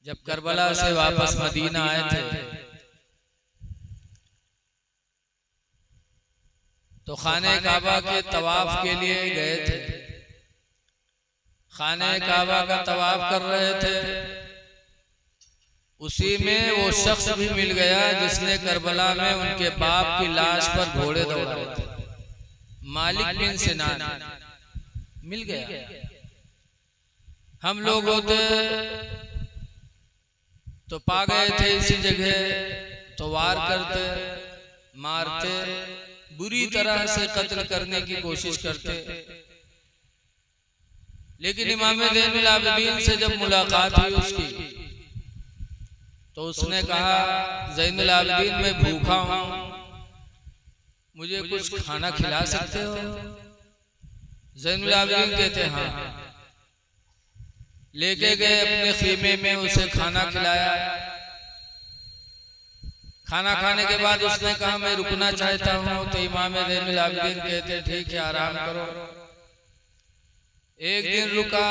जब करबला से वापस मदीना आए थे तो खाने काबा के तवाफ के लिए गए थे। खाने काबा का तवाफ कर रहे थे, उसी में वो शख्स भी मिल गया जिसने करबला में उनके बाप की लाश पर घोड़े दौड़ाए थे। मालिक बिन सिनान मिल गया। हम लोग होते तो पा गए थे इसी जगह, तो वार करते, मारते, बुरी तरह से कत्ल करने की कोशिश करते। लेकिन इमाम ज़ैनुल आबिदीन से जब मुलाकात हुई उसकी, तो उसने कहा, ज़ैनुल आबिदीन मैं भूखा हूं, मुझे कुछ खाना खिला सकते हो? ज़ैनुल आबिदीन कहते हैं हाँ। लेके गए अपने खीमे में, उसे खाना खिलाया। खाना खाने के बाद उसने कहा मैं रुकना चाहता हूं, तो इमाम ज़ैनुल आबिदीन कहते ठीक है आराम करो। एक दिन रुका,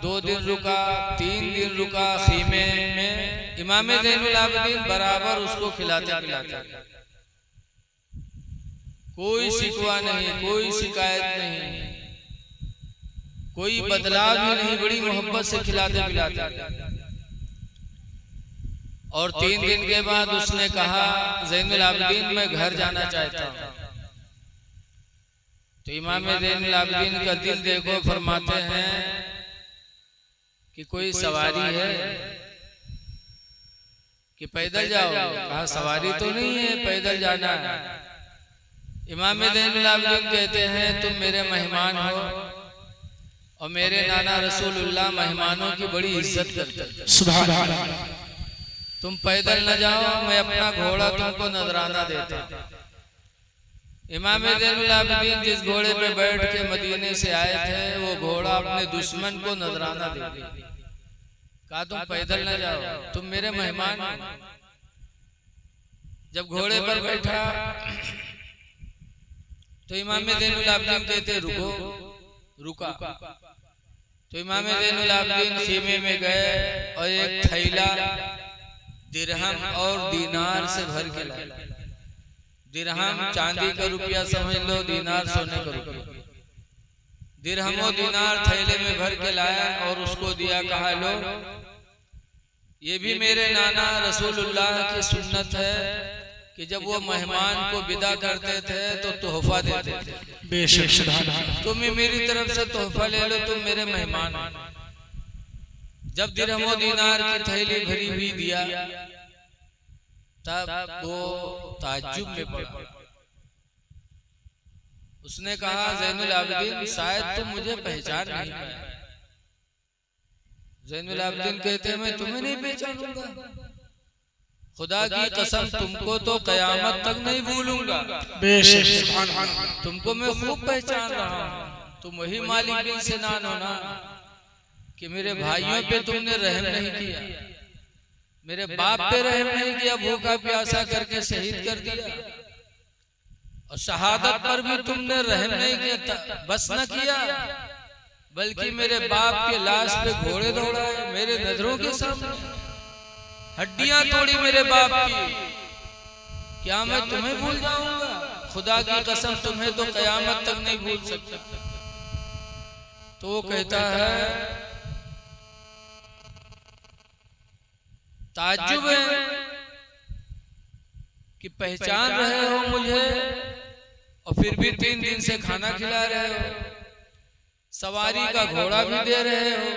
2 दिन रुका, 3 दिन रुका खीमे में। इमाम ज़ैनुल आबिदीन बराबर उसको खिलाते पिलाते, कोई शिकवा नहीं, कोई शिकायत नहीं, कोई बदलाव भी नहीं, बड़ी मोहब्बत से खिलाते पिलाते। और 3 दिन के बाद उसने कहा ज़ैनुल आबिदीन मैं घर जाना चाहता हूं। तो इमाम ज़ैनुल आबिदीन का दिल देखो, फरमाते हैं कि कोई सवारी है कि पैदल जाओ? कहा सवारी तो नहीं है, पैदल जाना है। इमाम ज़ैनुल आबिदीन कहते हैं तुम मेरे मेहमान हो और मेरे नाना रसूलुल्लाह मेहमानों की बड़ी इज्जत करते हैं। सुभान अल्लाह। तुम पैदल न जाओ, मैं अपना घोड़ा तुमको नजराना देता। इमाम ज़ैनुल आबिदीन जिस घोड़े पे बैठ के मदीने से आए थे, वो घोड़ा अपने दुश्मन को नजराना दे दिया। कहा तुम पैदल न जाओ, तुम मेरे मेहमान हो। जब घोड़े पर बैठा तो इमाम ज़ैनुल आबिदीन कहते रुको, रुका। तो इमाम ज़ैनुल आबिदीन खीमे में गए और एक थैला दिरहम और दीनार से भर के लाए। दिरहम चांदी का रुपया समझ लो, दीनार सोने का रुपया। दिरहम और दीनार थैले में भर के लाया और उसको दिया। कहा लो ये भी मेरे नाना रसूलुल्लाह की सुन्नत है कि जब वो मेहमान को विदा करते थे तो तोहफा देते थे। बेशक तुम मेरी तरफ से तोहफा ले लो, तुम मेरे मेहमान हो। जब दिरहम दीनार की थैली भरी हुई दिया, तब वो ताज्जुब में पड़ा। उसने कहा ज़ैनुल आबिदीन शायद तुम मुझे पहचान नहीं पाए। ज़ैनुल आबिदीन कहते हैं मैं तुम्हें नहीं पहचानूंगा, खुदा की कसम तुमको तो कयामत तक नहीं भूलूंगा। बेशक तुमको मैं खूब पहचान रहा हूँ। तुम वही मालिक बिन सिनान हो ना कि मेरे भाइयों पे तुमने रहम नहीं किया, मेरे बाप पे रहम नहीं किया, भूखा प्यासा करके शहीद कर दिया। और शहादत पर भी तुमने रहम नहीं किया, बस न किया बल्कि मेरे बाप के लाश पे घोड़े दौड़ाए मेरे नजरों के सामने, हड्डियां तोड़ी मेरे बाप की। क्या मैं तुम्हें भूल जाऊंगा? खुदा की कसम तुम्हें तो कयामत तक नहीं भूल सकता। तो वो कहता है ताज्जुब है कि पहचान रहे हो मुझे और फिर भी 3 दिन से खाना खिला रहे हो, सवारी का घोड़ा भी दे रहे हो।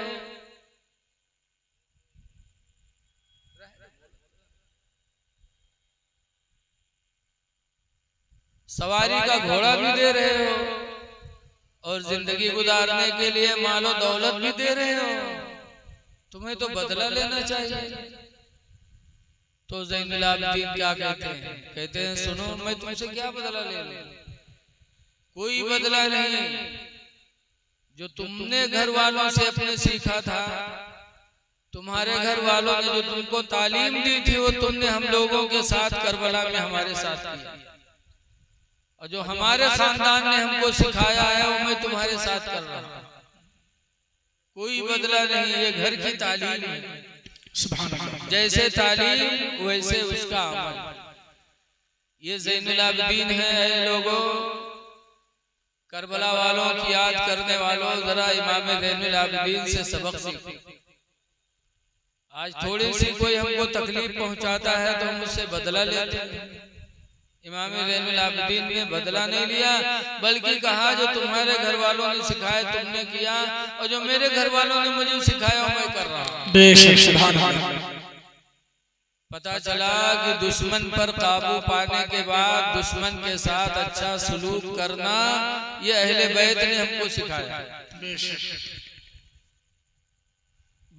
सवारी का घोड़ा भी दे रहे हो और जिंदगी गुजारने के लिए मालो दौलत भी दे रहे हो। तुम्हें तो बदला लेना चाहिए। तो ज़ैनुल आबिदीन क्या कहते हैं? कहते हैं सुनो मैं तुमसे क्या बदला ले लूं? कोई बदला नहीं। जो तुमने घर वालों से अपने सीखा था, तुम्हारे घर वालों ने जो तुमको तालीम दी थी, वो तुमने हम लोगों के साथ करबला में हमारे साथ की। और जो हमारे खानदान ने हमको सिखाया है वो मैं तुम्हारे साथ कर रहा हूं। कोई बदला नहीं, ये घर की तालीम है। जैसे तालीम वैसे उसका अमल। ये ज़ैनुल आबिदीन है लोगों, करबला वालों की याद करने वालों, जरा इमाम ज़ैनुल आबिदीन से सबक सीखो। आज थोड़ी सी कोई हमको तकलीफ पहुंचाता है तो हम उससे बदला लेते हैं। इमाम ज़ैनुल आबिदीन ने बदला नहीं लिया, बल्कि कहा जो तुम्हारे घर वालों ने सिखाया तुमने किया, और जो मेरे घर वालों ने मुझे सिखाया मैं कर रहा हूं। बेशक सुभान अल्लाह। पता चला कि दुश्मन पर काबू पाने के बाद दुश्मन के साथ अच्छा सलूक करना ये अहले बैत ने हमको सिखाया।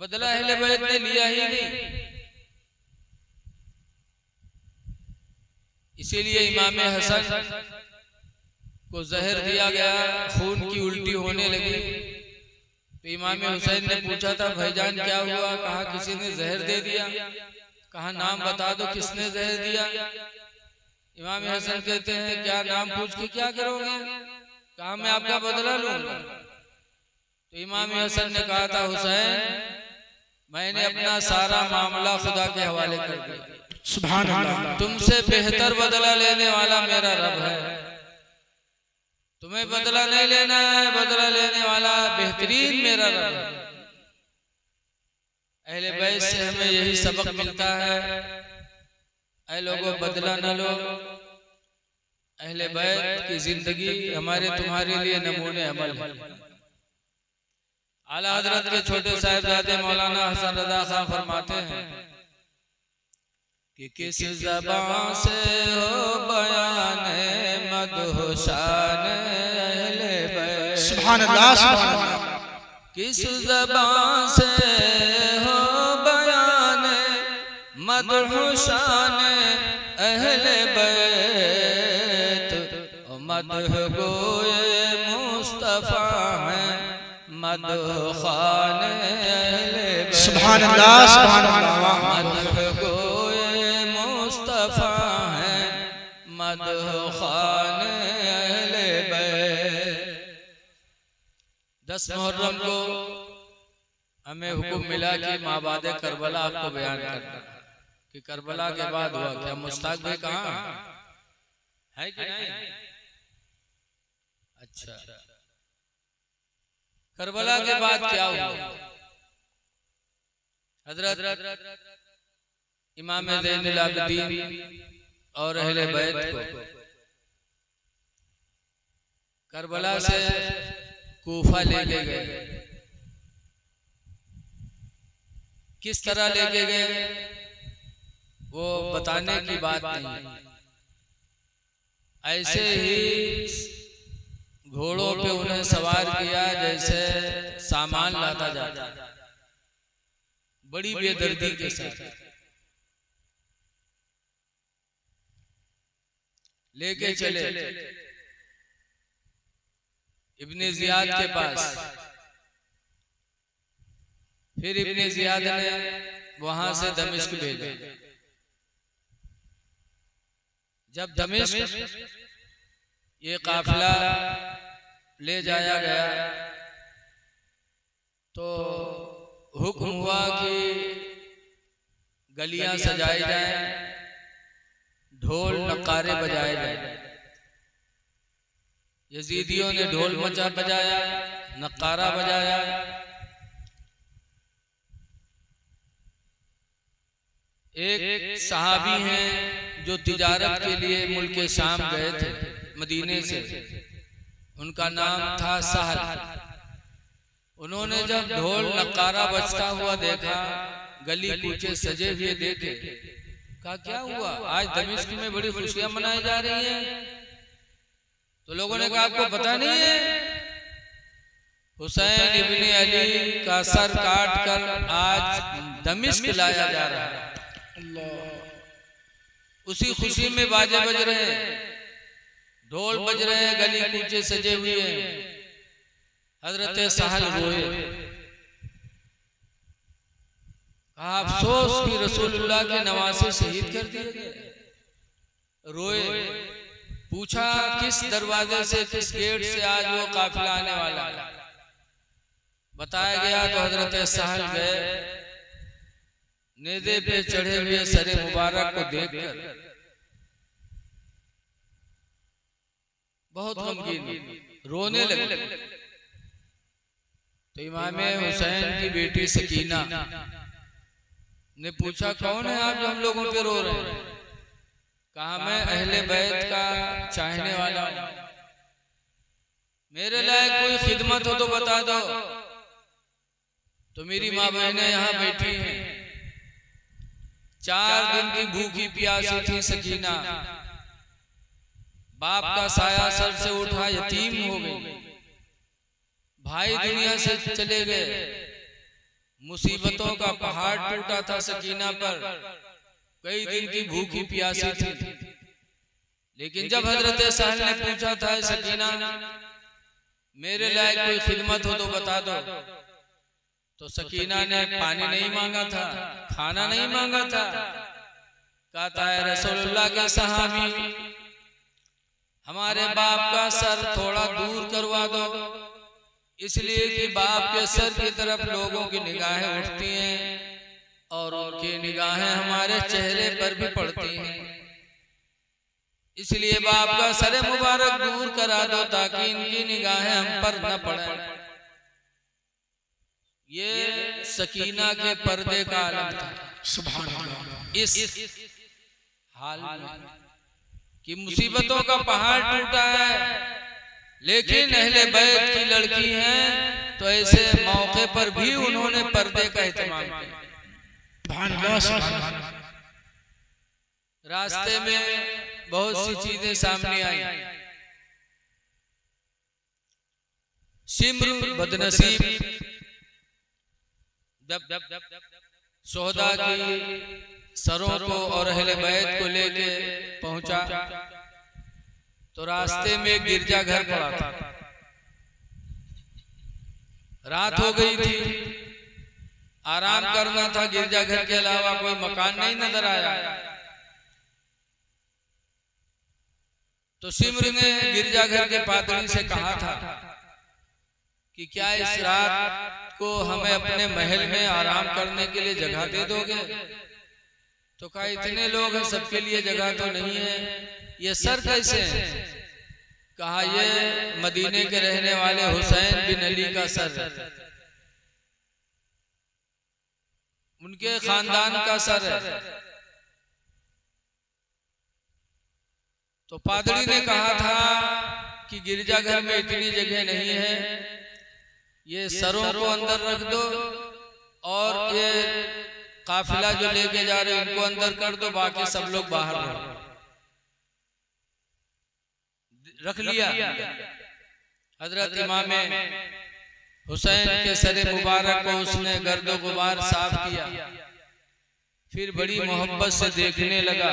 बदला अहले बैत ने लिया ही नहीं। इसीलिए इमाम हसन को जहर दिया गया, खून की उल्टी होने लगी। तो इमाम हुसैन ने पूछा था भाईजान क्या हुआ? कहा किसी ने जहर दे दिया। कहा नाम बता दो किसने जहर दिया। इमाम हसन कहते हैं क्या नाम पूछ के क्या करोगे? कहा मैं आपका बदला लूंगा। तो इमाम हसन ने कहा था हुसैन मैंने अपना सारा मामला खुदा के हवाले कर दिया। सुभान अल्लाह। तुमसे बेहतर बदला लेने वाला मेरा रब है। तुम्हें बदला नहीं लेना है, बदला लेने वाला बेहतरीन मेरा रब है। अहले बैत से हमें यही सबक मिलता है। ऐ लोगों बदला न लो। अहले बैत की जिंदगी हमारे तुम्हारे लिए नमूने अमल है। आला हजरत के छोटे साहिबजादे मौलाना हसन रजा खान फरमाते हैं कि किस ज़बान से हो बयान मदह शान अहले बैत। सुभान अल्लाह सुभान अल्लाह। किस ज़बान से हो बयान मदह शान अहले बैत। मदह गोए मुस्तफा है मदह खान अहले बैत। सुभान अल्लाह सुभान अल्लाह। मदह गोए मुस्तफा है मदह खान अहले बैत। 10 मुहर्रम को हमें हुक्म मिला कि माबाद करबला आपको बयान करना कि करबला के बाद हुआ क्या। मुश्ताक भाई कहाँ है कि नहीं? अच्छा, करबला के बाद क्या हुआ? हजरत इमाम ज़ैनुल आबिदीन और अहले बैत को करबला से कूफा ले गए। किस तरह लेके गए वो बताने की बात नहीं। ऐसे ही घोड़ों पे उन्हें सवार किया जैसे सामान लाता जाता, बड़ी बेदर्दी के साथ लेके चले इब्ने जियाद के पास। फिर इब्ने जियाद ने वहां से दमिश्क भेजा। जब दमिश्क ये काफिला ले जाया गया तो हुक्म हुआ कि गलियां सजाई जाएं, ढोल नकारे बजाए जाएं। यजीदियों ने ढोल मचा बजाया, नकारा बजाया। एक सहाबी हैं जो तिजारत के लिए मुल्क शाम गए थे मदीने से, उनका नाम था सहल। उन्होंने जब ढोल नकारा बजता हुआ देखा, गली कूचे सजे हुए देखे, कहा क्या हुआ? आज दमिश्क में बड़ी खुशियां मनाई जा रही हैं। तो लोगों ने कहा आपको पता नहीं है हुसैन इब्ने अली का सर काट कर आज दमिश्क लाया जा रहा है। उसी खुशी में बाजे बज रहे हैं, ढोल बज रहे हैं, गली कूचे सजे हुए हैं। हजरत सहल रोए, कहा अफसोस कि रसूलुल्लाह के नवासे शहीद कर दिए गए। रोए, पूछा किस दरवाजे से, किस गेट से आज वो काफिला आने वाला है। बताया गया तो हजरत सहल गए, नेज़े पे चढ़े हुए सरे मुबारक को देखकर बहुत गमगीन रोने लगे। तो इमाम हुसैन की बेटी सकीना ने पूछा, कौन है आप जो हम लोगों पे रो रहे हैं? कहा, मैं अहले बैत का चाहने वाला हूं, मेरे लायक कोई खिदमत हो तो बता दो। तो मेरी माँ बहनें यहाँ बैठी हैं। 4 दिन की भूखी प्यासी थी सकीना, बाप का साया सर से उठा, यतीम हो गई, भाई दुनिया से चले गए, मुसीबतों का पहाड़ टूटा था सकीना पर, कई दिन की भूखी प्यासी थी। लेकिन जब हजरत सहल ने पूछा था, सकीना मेरे लायक कोई खिदमत हो तो बता दो, तो सकीना ने पानी नहीं मांगा था, खाना नहीं मांगा था, कहता है रसूलुल्लाह के सहाबी, हमारे बाप का सर थोड़ा दूर करवा दो, इसलिए कि बाप के सर की तरफ लोगों की निगाहें उठती हैं और उनकी निगाहें हमारे चेहरे पर भी पड़ती हैं, इसलिए बाप का सर मुबारक दूर करा दो ताकि इनकी निगाहें हम पर न पड़े। ये सकीना के पर्दे का आलम था। सुभान अल्लाह। इस हाल में कि मुसीबतों का पहाड़ टूटा है, लेकिन अहले बैत की लड़की हैं, तो ऐसे मौके पर भी उन्होंने पर्दे का एहतमाम किया। रास्ते में बहुत सी चीजें सामने आई। शिम्र बदनसीब जब सोहदा की सरों को और अहले बैत को लेके पहुंचा तो रास्ते में गिरजाघर पड़ा था। रात हो गई थी, आराम करना था, गिरजाघर के अलावा कोई मकान नहीं नजर आया। तो सिमर ने गिरजाघर के पादरी से कहा था कि क्या इस रात को हमें अपने महल में आराम करने के लिए जगह दे दोगे? तो कहा, इतने लोग हैं, सबके लिए जगह तो नहीं है। ये सर कैसे हैं? कहा, ये मदीने के रहने वाले हुसैन बिन अली का सर है, उनके खानदान का सर है। तो पादरी ने कहा था कि गिरजाघर में इतनी जगह नहीं है, ये सरों को अंदर रख दो और ये काफिला जो लेके जा रहे हैं इनको अंदर कर दो, बाकी सब लोग बाहर रख लिया। हजरत इमाम हुसैन के सरे मुबारक को उसने गर्दो गुबार साफ किया, फिर बड़ी मोहब्बत से देखने लगा।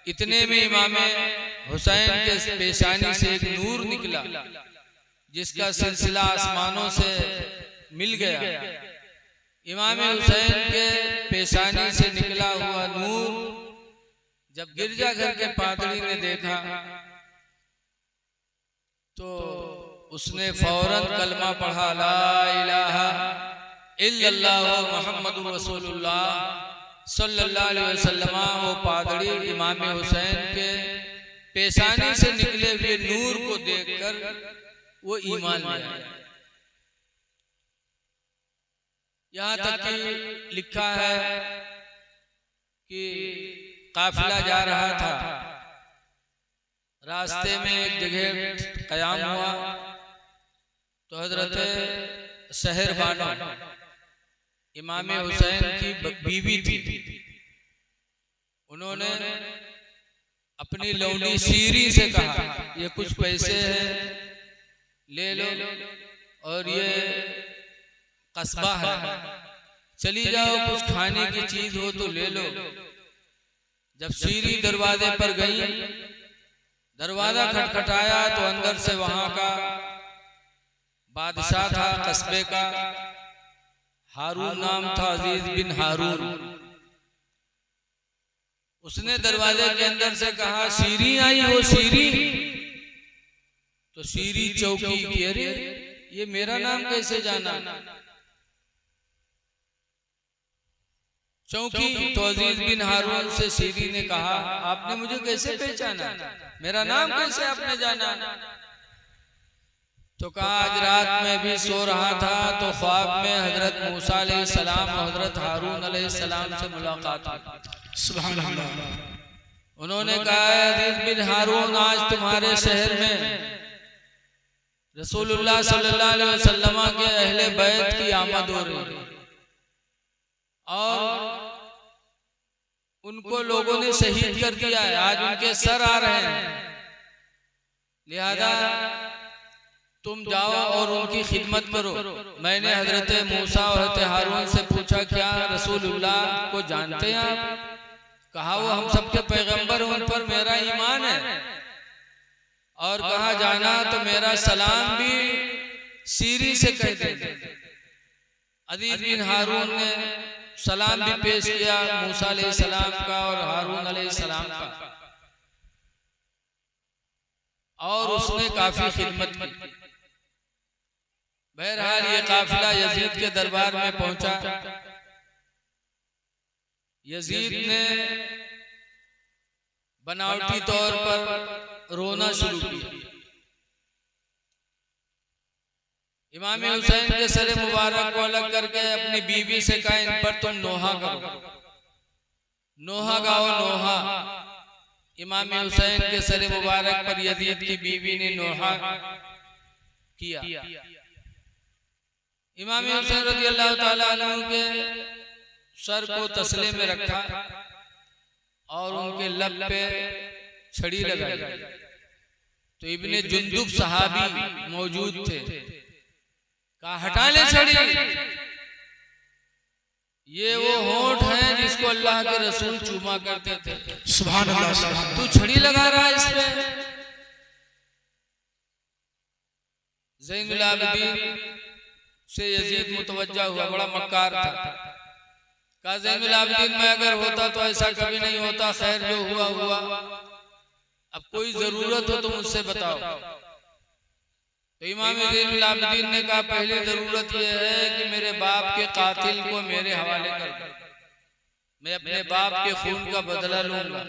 इतने में इमाम हुसैन के पेशानी से एक नूर निकला जिसका सिलसिला आसमानों से मिल गया। इमाम हुसैन के पेशानी से निकला हुआ नूर जब गिरजाघर के पादरी ने देखा तो उसने फौरन कलमा पढ़ा, ला इलाहा इल्लल्लाह मुहम्मदुर रसूलुल्लाह सल्लल्लाहु अलैहि वसल्लम। वो पादरी इमाम हुसैन के पेशानी से निकले हुए नूर को देखकर वो ईमान ले आया। यहाँ तक कि लिखा है कि काफिला जा रहा था, रास्ते में एक जगह कयाम हुआ तो हजरत शहर बानो इमाम हुसैन की बीवी थी, उन्होंने अपनी लौंडी सीरी से कहा, ये कुछ पैसे हैं ले लो और ये कस्बा है, चली जाओ, कुछ खाने की चीज हो तो ले लो। जब सीरी दरवाजे पर गई, दरवाजा खटखटाया तो अंदर से वहां का बादशाह था कस्बे का, हारून नाम था, अजीज बिन हारून। उसने दरवाजे के अंदर से कहा, सीरी आई हो सीरी? तो सीरी चौकी की, अरे ये मेरा नाम कैसे जाना? चौंकी तो अजीज बिन हारून से सीरी ने कहा, आपने मुझे कैसे पहचाना, मेरा नाम कैसे आपने जाना? तो कहा, आज रात में भी सो रहा था तो ख्वाब में हजरत मूसा अलैहिस्सलाम और हजरत हारून अलैहिस्सलाम से मुलाकात हुई। सुभान अल्लाह। उन्होंने कहा, अजीज बिन हारून, आज तुम्हारे शहर में रसूलुल्लाह सल्लल्लाहु अलैहि वसल्लम के अहले बैत की आमद हो रही है और उनको लोगों ने शहीद कर दिया है, आज उनके सर आ रहे हैं, लिहाजा तुम जाओ और उनकी खिदमत करो। मैंने हजरत मूसा और हजरत हारून से पूछा, क्या रसूलुल्लाह को जानते हैं आप? कहा, वो हम सबके पैगंबर, उन पर मेरा ईमान है। और कहा, जाना तो मेरा सलाम भी सीरी से कह दे। अजीज बिन हारून ने सलाम भी पेश किया मूसा अलैहिस्सलाम का और हारून अलैहिस्सलाम का, और उसने काफी खिदमत की। बहरहाल ये काफिला यजीद के दरबार में पहुंचा। यजीद ने बनावटी तौर पर रोना शुरू किया। इमाम हुसैन के सर मुबारक को अलग करके अपनी बीवी से कहा, इन पर तुम नोहा करो, नोहा गाओ, नोहा। इमाम हुसैन के सर मुबारक पर यजीद की बीवी ने नोहा किया। इमाम हुसैन रज़ियल्लाहु ताला अन्हु के सर को तसले में रखा और उनके लब पे छड़ी लगाई। तो इब्ने जुंदुब सहाबी मौजूद थे, कहा, हटा ले छड़ी, ये वो होंठ है जिसको अल्लाह के रसूल चूमा करते थे। सुभान अल्लाह। तू छड़ी लगा रहा है इस पे। ज़ैनुल आबिदीन से यजीद मुतवज्जा हुआ, बड़ा मक्कार था। कहा, ज़ैनुल आबिदीन मैं अगर होता तो ऐसा कभी नहीं होता, खैर जो हुआ हुआ, अब कोई जरूरत हो तो मुझसे बताओ। तो इमाम ज़ैनुल आबिदीन ने कहा, पहली जरूरत यह है कि मेरे बाप के कातिल को मेरे हवाले कर दो, मैं अपने बाप के खून का बदला लूंगा।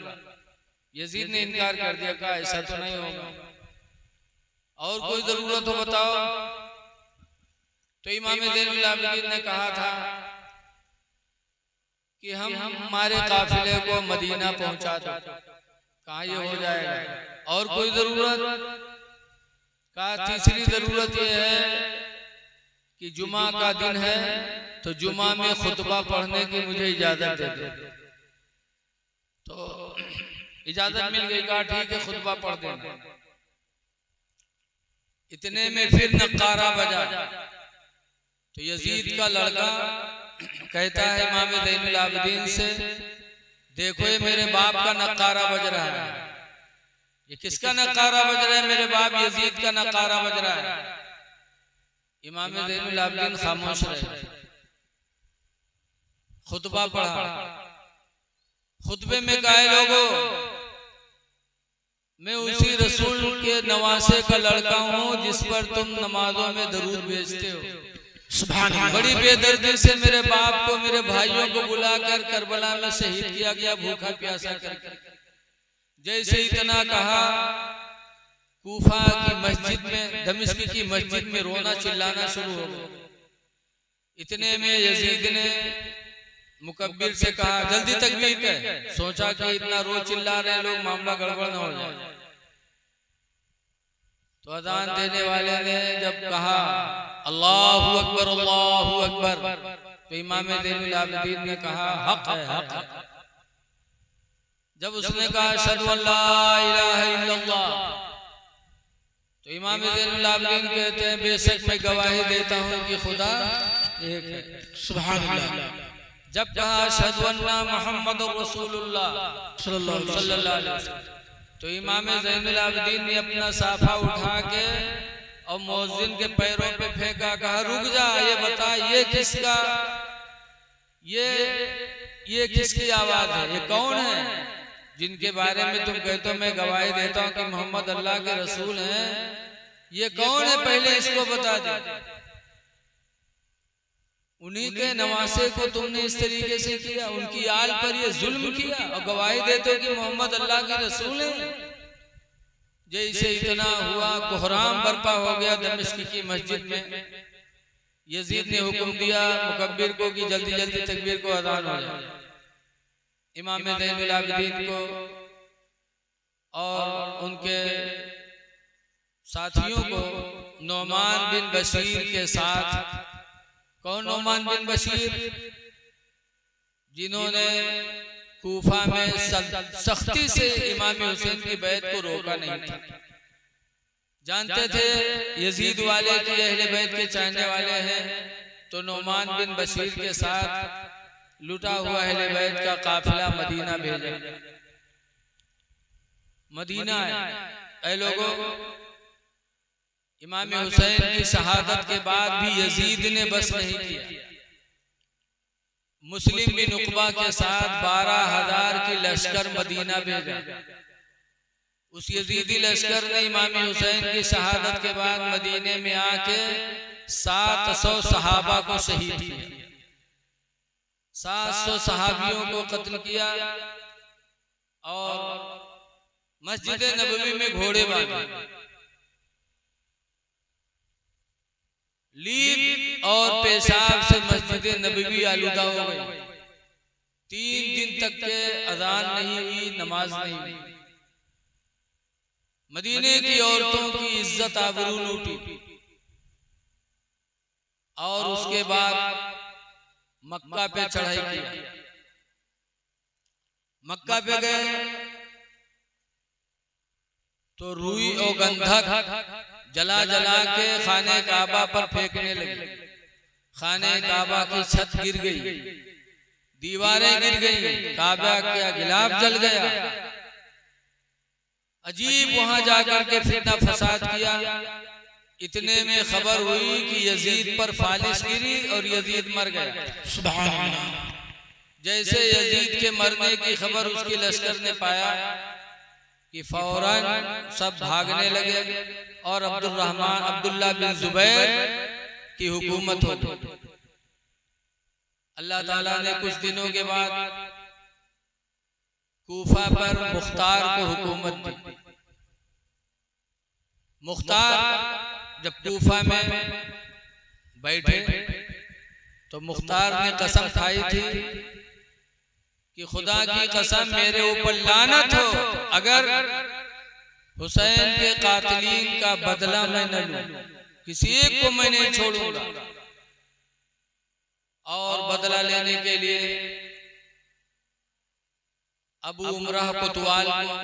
यजीद ने इनकार कर दिया, कहा, ऐसा तो नहीं होगा, और कोई जरूरत हो बताओ। तो इमाम ज़ैनुल आबिदीन ने कहा था कि हम हमारे काफिले को मदीना पहुंचा दो। कहा, ये हो जाएगा। और कोई जरूरत? कहा, तीसरी जरूरत यह है कि जुमा का दिन है तो जुमा में खुतबा पढ़ने की मुझे इजाजत दे दो। तो इजाजत मिल गई। कहा, ठीक है, खुतबा पढ़ देना। इतने में फिर नक्कारा बजा। तो यजीद का लड़का कहता है इमाम ज़ैनुल आबिदीन से, देखो ये मेरे बाप का नक्कारा बज रहा है। ये किसका नक्कारा बज रहा है? मेरे बाप यजीद का नक्कारा बज रहा है। इमाम ज़ैनुल आबिदीन खामोश रहे। खुतबा पढ़ा। खुतबे में कहा, लोगों, मैं उसी रसूल के नवासे का लड़का हूँ जिस पर तुम नमाजों में दरूद भेजते हो। बड़ी बेदर्दी से मेरे बाप को, मेरे भाइयों को बुलाकर करबला में शहीद किया गया, भूखा प्यासा करके। जैसे इतना कहा, कूफा की मस्जिद में, दमिश्क की मस्जिद में रोना चिल्लाना शुरू हो गया। इतने में यजीद ने मुकब्बिर से कहा, जल्दी तकबीर कह। सोचा कि इतना रोज चिल्ला रहे लोग, मामला गड़बड़ न हो जाए। तो अजान देने वाले ने जब कहा, अल्लाहु अकबर, अल्लाहु अकबर, तो इमाम ज़ैनुल आबिदीन ने कहा, हक है, हक है। जब उसने कहा, अशहदु अल्ला इलाहा इल्लल्लाह, तो इमाम ज़ैनुल आबिदीन कहते हैं, बेशक मैं गवाही देता हूँ कि खुदा एक है। सुभान अल्लाह। जब कहा, अशहदु अन्ना मुहम्मदुर रसूलुल्लाह सल्लल्लाहु अलैहि वसल्लम, तो इमाम ज़ैनुल आबिदीन ने अपना साफा उठा के और मुअज्जिन के पैरों पे फेंका। कहा, रुक जा, ये बता, ये किसका, ये किसकी आवाज है? ये कौन है जिनके बारे में तुम कहते हो मैं गवाही देता हूँ कि मोहम्मद अल्लाह के रसूल हैं? ये कौन है, पहले इसको बता दे। उन्हीं के नवासे को तुमने इस तरीके से किया, उनकी आल पर ये जुल्म किया और गवाही देते हो कि मोहम्मद अल्लाह के रसूल हैं। जैसे इतना हुआ, कोहराम बर्पा हो गया दमिश्क की मस्जिद में। यजीद ने हुक्म दिया मुकब्बिर को कि जल्दी जल्दी तकबीर को अज़ान हो जाए। इमाम ज़ैनुल आबिदीन को और उनके साथियों को नौमान बिन बशीर के साथ, कौन नौमान बिन बशीर, जिन्होंने कूफा में सख्ती से इमाम हुसैन की बैत को रोका नहीं था। जानते थे यजीद वाले की अहले बैत के चाहने वाले हैं, तो नौमान बिन बशीर के साथ लुटा हुआ अहले बैत का काफिला मदीना भेजा। मदीना ऐ लोगों, इमाम हुसैन की शहादत के बाद भी यजीद ने बस नहीं किया। मुस्लिम बिन उक़बा के साथ 12,000 की लश्कर मदीना भेजा। उस यजीदी लश्कर ने इमाम हुसैन की शहादत के बाद मदीने में आके 700 सहाबा को शहीद किया, 700 सहाबियों को कत्ल किया और मस्जिद नबवी में घोड़े बांधे। लीद और पेशाब से मस्जिद नबवी आलूदा हो गई। 3 दिन तक के अजान नहीं हुई, नमाज नहीं हुई। मदीने की औरतों की इज्जत आबरू लूटी और उसके बाद मक्का पे चढ़ाई किया। मक्का पे गए तो रुई और गंधक जला जला के खाने काबा पर फेंकने लगे। खाने काबा की छत गिर गई, दीवारें गिर गई, काबा का गिलाफ जल गया। अजीब वहां जाकर के फितना फसाद किया। इतने में खबर हुई कि यजीद पर फालिश गिरी और यजीद मर गया। सुभान अल्लाह। जैसे यजीद के मरने की खबर उसकी लश्कर ने पाया कि फौरन सब भागने लगे और अब्दुल्ला बिन जुबैर की हुकूमत हो गई। अल्लाह ताला ने कुछ दिनों के बाद कूफा पर मुख्तार को हुकूमत दी। मुख्तार जब कूफा में बैठे तो मुख्तार ने कसम खाई थी कि खुदा की कसम मेरे ऊपर लानत हो अगर हुसैन के कातिलीन का बदला मैं न लूं, किसी एक को मैं नहीं छोड़ूंगा। और बदला लेने के लिए अबू उमराह कोतवाल को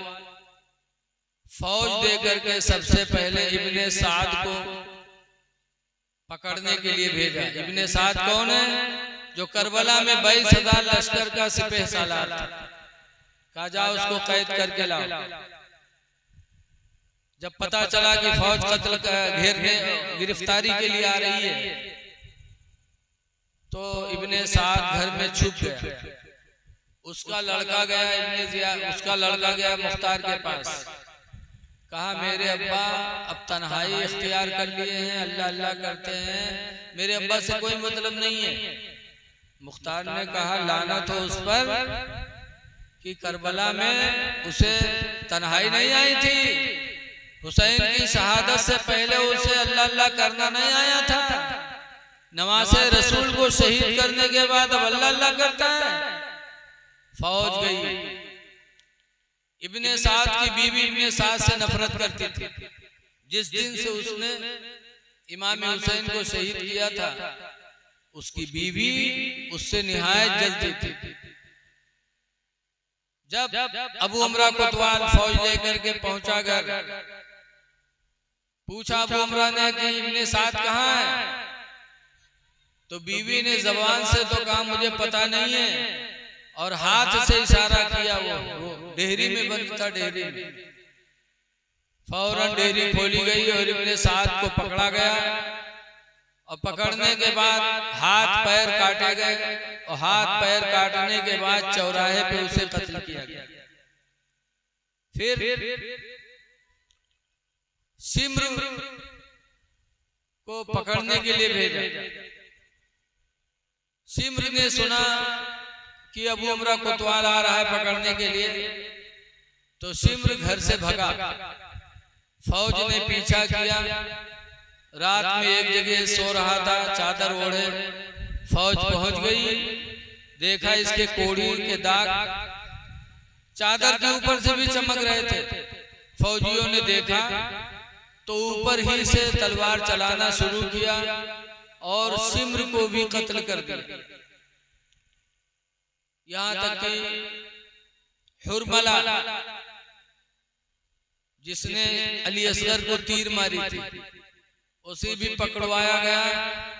फौज देकर के सबसे पहले इब्ने साद को पकड़ने के लिए भेजा। इब्ने साद कौन है? जो करबला में 22,000 लश्कर का सिपह सालार था। कहा जाओ उसको कैद करके लाओ। जब पता चला कि फौज कत्ल घेरने गिरफ्तारी के लिए आ रही है तो इब्ने साद घर में छुप गया। उसका लड़का गया मुख्तार के पास। कहा मेरे अब्बा अब तन्हाई इख्तियार कर लिए हैं, अल्लाह अल्लाह करते हैं, मेरे अब्बा से कोई मतलब नहीं है। मुख्तार ने कहा लानत हो उस पर कि करबला में उसे तन्हाई नहीं आई थी। हुसैन की शहादत से पहले उसे अल्लाह अल्लाह करना नहीं आया था। नवासे रसूल को शहीद करने के बाद अब अल्लाह अल्लाह करता है। फौज गई। इब्ने साद की बीवी इब्ने साद से नफरत करती थी। जिस दिन से उसने इमाम हुसैन को शहीद किया था उसकी बीवी उससे निहायत जलती थी। जब अबू उमरा कोतवाल फौज लेकर के पहुंचा घर, पूछा अबू उमरा ने कि इब्ने साद कहाँ है? तो बीवी ने जबान से तो कहा मुझे पता नहीं है और हाथ से इशारा किया। वो डेहरी में बंद था। डेहरी में फौरन डेहरी खोली गई और इब्ने साद को पकड़ा गया और पकड़ने के बाद हाथ पैर काटे गए और हाथ पैर काटने के बाद चौराहे पे उसे कत्ल किया गया। फिर सिम्र को पकड़ने के लिए भेजा। सिम्र ने सुना कि अबू उमरा कोतवाल आ रहा है पकड़ने के लिए, तो सिम्र घर से भगा। फौज ने पीछा किया। रात में एक जगह सो रहा था, चादर ओढ़े। फौज पहुंच गई, देखा इसके कोड़ी के दाग चादर के ऊपर से भी चमक रहे थे। फौजियों ने देखा तो ऊपर ही से तलवार चलाना शुरू किया और सिम्र को भी कत्ल कर दिया। यहां तक कि हुरमला जिसने अली असगर को तीर मारी थी, उसे भी पकड़वाया गया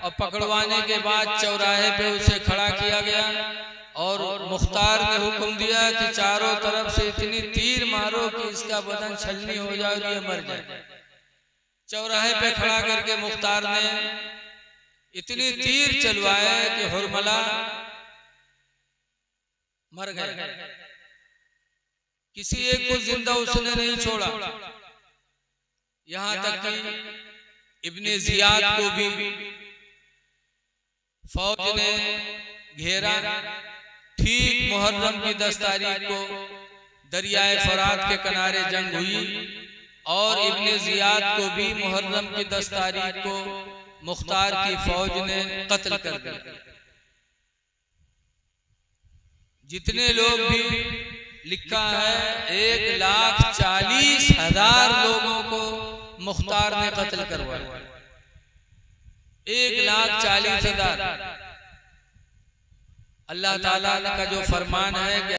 और पकड़वाने के बाद चौराहे पे उसे खड़ा किया गया और मुख्तार ने हुक्म दिया कि चारों तरफ से इतनी तीर मारो कि इसका बदन छलनी हो जाए और ये मर जाए। चौराहे पे खड़ा करके मुख्तार ने इतनी तीर चलवाए कि हुरमला मर गया। किसी एक को जिंदा उसने नहीं छोड़ा। यहां तक कि इब्ने जियाद को भी फौज ने घेरा। ठीक मुहर्रम की 10 तारीख को दरियाए फरात के किनारे जंग हुई और इब्ने जियाद को भी मुहर्रम की 10 तारीख को मुख्तार की फौज ने कत्ल कर दिया। जितने लोग भी लिखा है 1,40,000 लोगों को मुख्तार ने कत्ल करवाया। 1,40,000। अल्लाह ताला का जो फरमान है कि